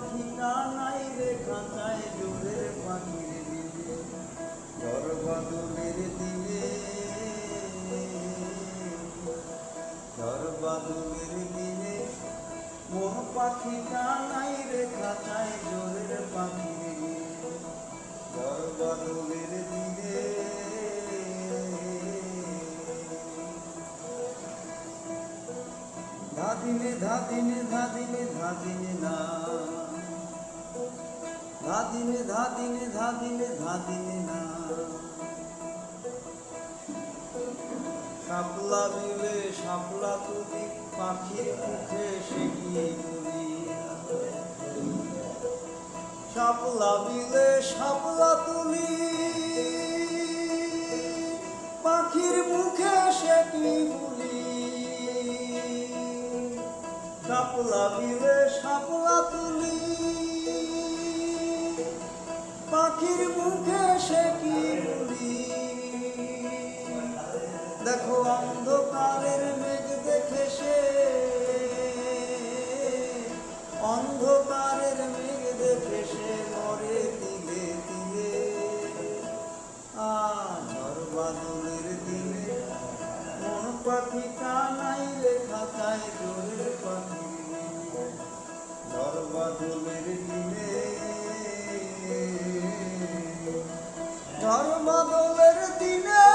পাখিটা নাই রে খাঁচায় জোরের পাখির দিলে ঝড় বাদলের দিলে ঝড় বাদলের দিলে মন পাখিটা নাই রে খাঁচায় জোরের পাখির দিলে ঝড় বাদলের দিলে ধাদিনে ধাদিনে ধাদিনে ধাদিনে না ধাদিনে ধাদিনে ধাদিনে ধাদিনে না শাপলা বিলে শাপলা তুলি পাখির মুখে সে কি বলি শাপলা বিলে শাপলা তুলি পাখির মুখে সে কি বলি শাপলা বিলে শাপলা তুলি পাখির মুখে সে কি বলি দেখো অন্ধকারের মেঘ দেখে সে অন্ধকারের মেঘ দেখে সে মরে দিলে দিলে ঝড় বাদলের দিলে মন পাখিটা নাই রে খাঁচায় জোরের পাখি ঝড় বাদলের দিলে ঝড় বাদলের দিনে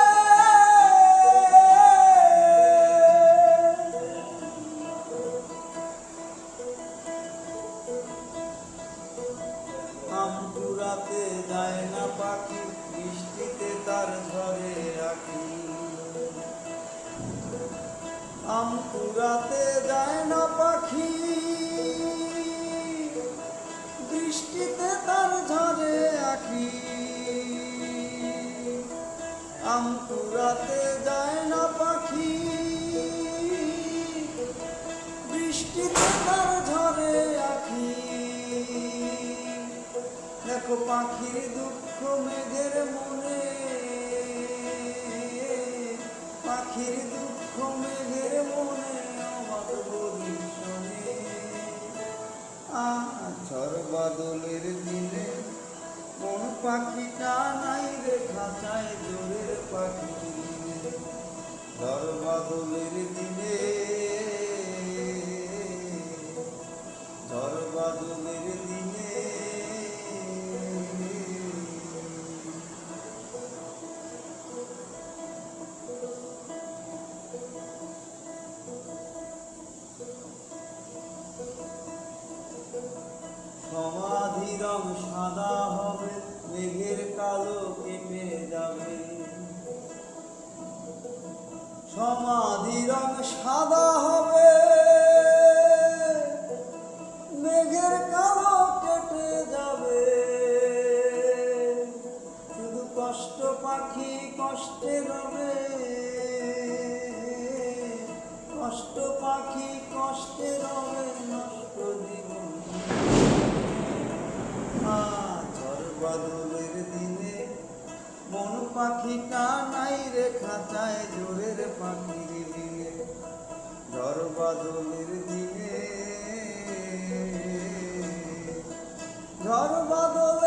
আম কুড়াতে যায় না পাখি বৃষ্টিতে তার ঝরে রাখি আম কুড়াতে যায় না পাখি বৃষ্টিতে তার ঝরে আখি আম কুড়াতে যায় না পাখি বৃষ্টিতে তার ঝরে আখি দেখো পাখির দুঃখ মেঘের মনে পাখির দুঃখ মেঘের মনে অবাক বলি শোনে ঝড় বাদলের দিনে কোন পাখিটা নাই রে খাঁচায় জোরের পাখি দিলে ঝড় বাদলের দিনে ঝড় বাদলের দিনে সমাধি রং সাদা হবে মেঘের কালো কেটে যাবে সমাধি রং সাদা হবে মেঘের কালো কেটে যাবে শুধু কষ্ট পাখি কষ্টে রবে কষ্ট পাখি কষ্টে রবে নষ্ট জীবন ঝড় বাদলের দিনে মন পাখিটা নাই রে খাঁচায় জোরের পাখির দিলে ঝড় বাদলের দিনে ঝড় বাদল